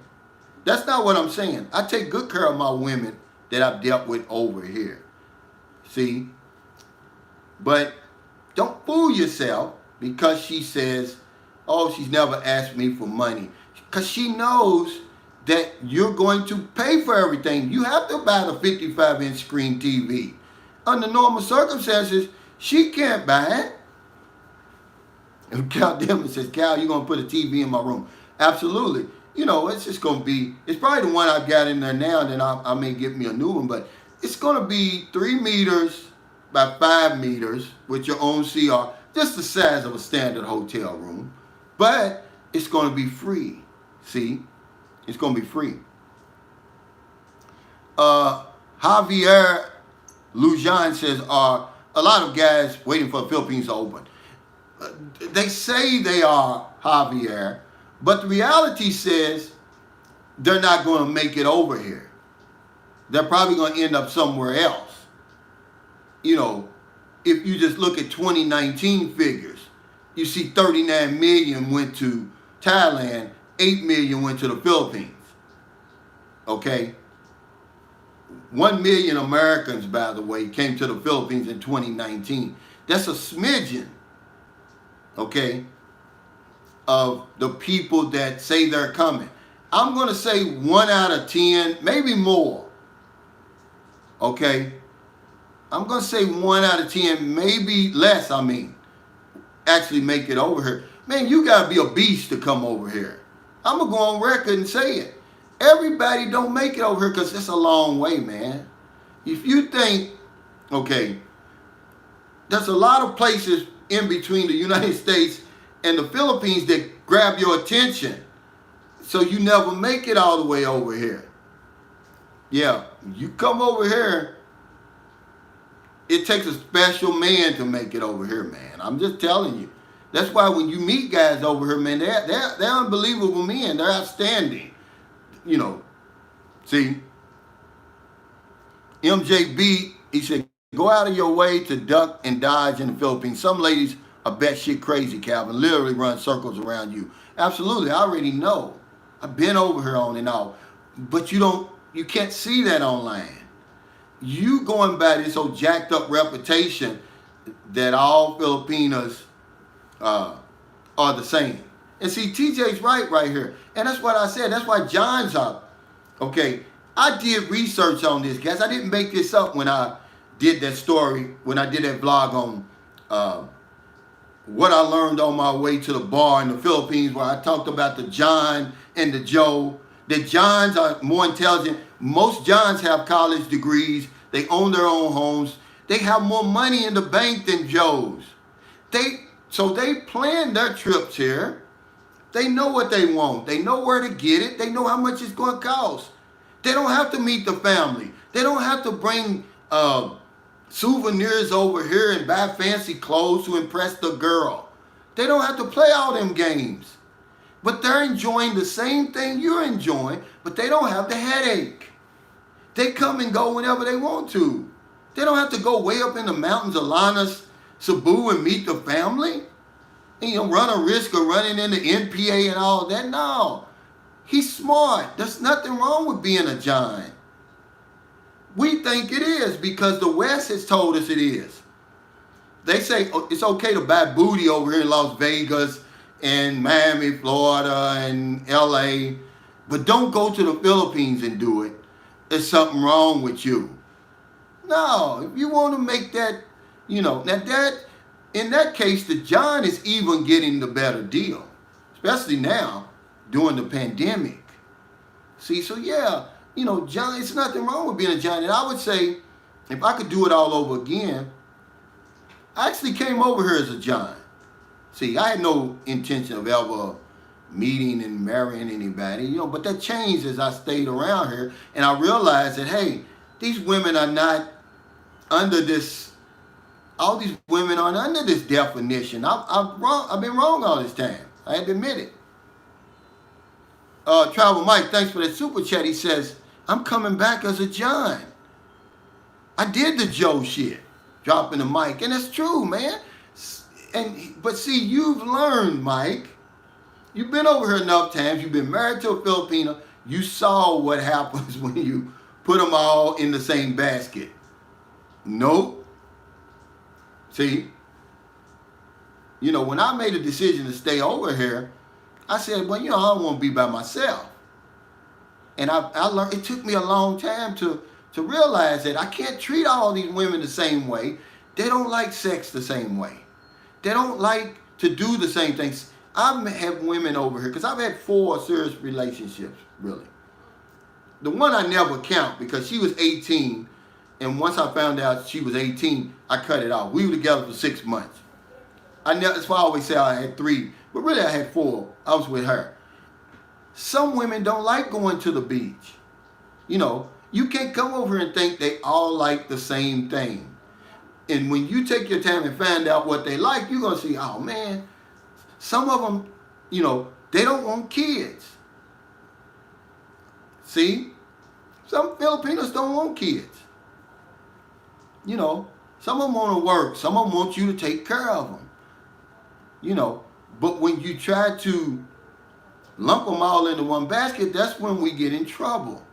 A: That's not what I'm saying. I take good care of my women that I've dealt with over here. See? But don't fool yourself because she says, oh, she's never asked me for money. Because she knows that you're going to pay for everything. You have to buy the 55-inch screen TV. Under normal circumstances, she can't buy it. And Cal Denman says, Cal, you're going to put a TV in my room. Absolutely. You know, it's just going to be, it's probably the one I've got in there now, then I may get me a new one, but it's going to be 3 meters by 5 meters with your own CR, just the size of a standard hotel room. But it's going to be free. See? It's going to be free. Javier Lujan says, are a lot of guys waiting for the Philippines to open. They say they are, Javier, but the reality says they're not going to make it over here. They're probably going to end up somewhere else. You know, if you just look at 2019 figures, you see 39 million went to Thailand, 8 million went to the Philippines. Okay? 1 million Americans, by the way, came to the Philippines in 2019. That's a smidgen, okay, of the people that say they're coming. I'm going to say 1 out of 10, maybe more, okay? I'm going to say 1 out of 10, maybe less, actually make it over here. Man, you got to be a beast to come over here. I'm going to go on record and say it. Everybody don't make it over here because it's a long way, man. If you think, okay, there's a lot of places in between the United States and the Philippines that grab your attention. So you never make it all the way over here. Yeah, you come over here, it takes a special man to make it over here, man. I'm just telling you. That's why when you meet guys over here, man, they're unbelievable men. They're outstanding. You know, see? MJB, he said, go out of your way to duck and dodge in the Philippines. Some ladies are batshit crazy, Calvin, literally run circles around you. Absolutely, I already know. I've been over here on and off. But you can't see that online. You going by this old jacked up reputation that all Filipinas are the same. And see, TJ's right here. And that's what I said. That's why John's up. Okay, I did research on this, guys. I didn't make this up when I did that story, when I did that vlog on what I learned on my way to the bar in the Philippines, where I talked about the John and the Joe. The Johns are more intelligent. Most Johns have college degrees. They own their own homes. They have more money in the bank than Joes. So they plan their trips here. They know what they want. They know where to get it. They know how much it's going to cost. They don't have to meet the family. They don't have to bring souvenirs over here and buy fancy clothes to impress the girl. They don't have to play all them games. But they're enjoying the same thing you're enjoying, but they don't have the headache. They come and go whenever they want to. They don't have to go way up in the mountains of Lannas, Cebu and meet the family. And, run a risk of running into NPA and all that. No. He's smart. There's nothing wrong with being a giant. We think it is because the West has told us it is. They say it's okay to buy booty over here in Las Vegas and Miami, Florida, and LA, but don't go to the Philippines and do it. There's something wrong with you. No, if you want to make that, now that, in that case, the John is even getting the better deal, especially now during the pandemic. See, so yeah, John, it's nothing wrong with being a John. And I would say, if I could do it all over again, I actually came over here as a John. See, I had no intention of ever meeting and marrying anybody, but that changed as I stayed around here. And I realized that, hey, these women are not under this, all these women aren't under this definition. I've been wrong all this time. I had to admit it. Travel Mike, thanks for that super chat. He says, I'm coming back as a John. I did the Joe shit, dropping the mic. And that's true, man. But see, you've learned, Mike. You've been over here enough times. You've been married to a Filipina. You saw what happens when you put them all in the same basket. Nope. See, when I made a decision to stay over here, I said, well, I don't want to be by myself. And I learned, it took me a long time to realize that I can't treat all these women the same way. They don't like sex the same way. They don't like to do the same things. I have women over here, because I've had 4 serious relationships, really. The one I never count, because she was 18, and once I found out she was 18, I cut it off. We were together for 6 months. That's why I always say I had 3, but really I had 4. I was with her. Some women don't like going to the beach. You can't come over here and think they all like the same thing. And when you take your time and find out what they like, you're going to see, oh man, some of them, they don't want kids. See? Some Filipinos don't want kids. Some of them want to work. Some of them want you to take care of them. But when you try to lump them all into one basket, that's when we get in trouble.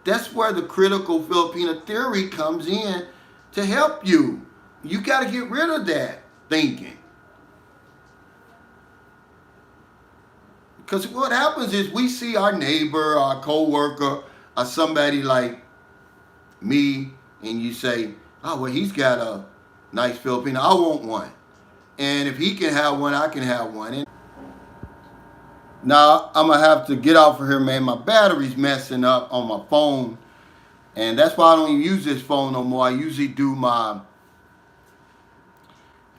A: That's where the critical Filipina theory comes in to help you. You got to get rid of that thinking. Because what happens is we see our neighbor, our co-worker, or somebody like me, and you say, oh, well, he's got a nice Filipino. I want one. And if he can have one, I can have one. And now, I'm going to have to get off of here, man. My battery's messing up on my phone. And that's why I don't even use this phone no more. I usually do my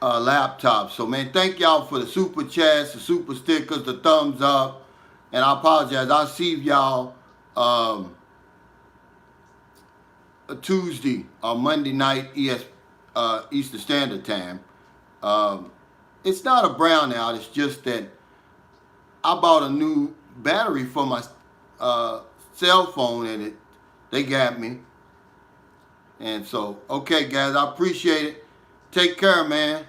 A: laptop. So, man, thank y'all for the super chats, the super stickers, the thumbs up. And I apologize. I'll see y'all Tuesday or Monday night Eastern Standard Time. It's not a brownout. It's just that I bought a new battery for my cell phone, and they got me. And so, okay, guys, I appreciate it. Take care, man.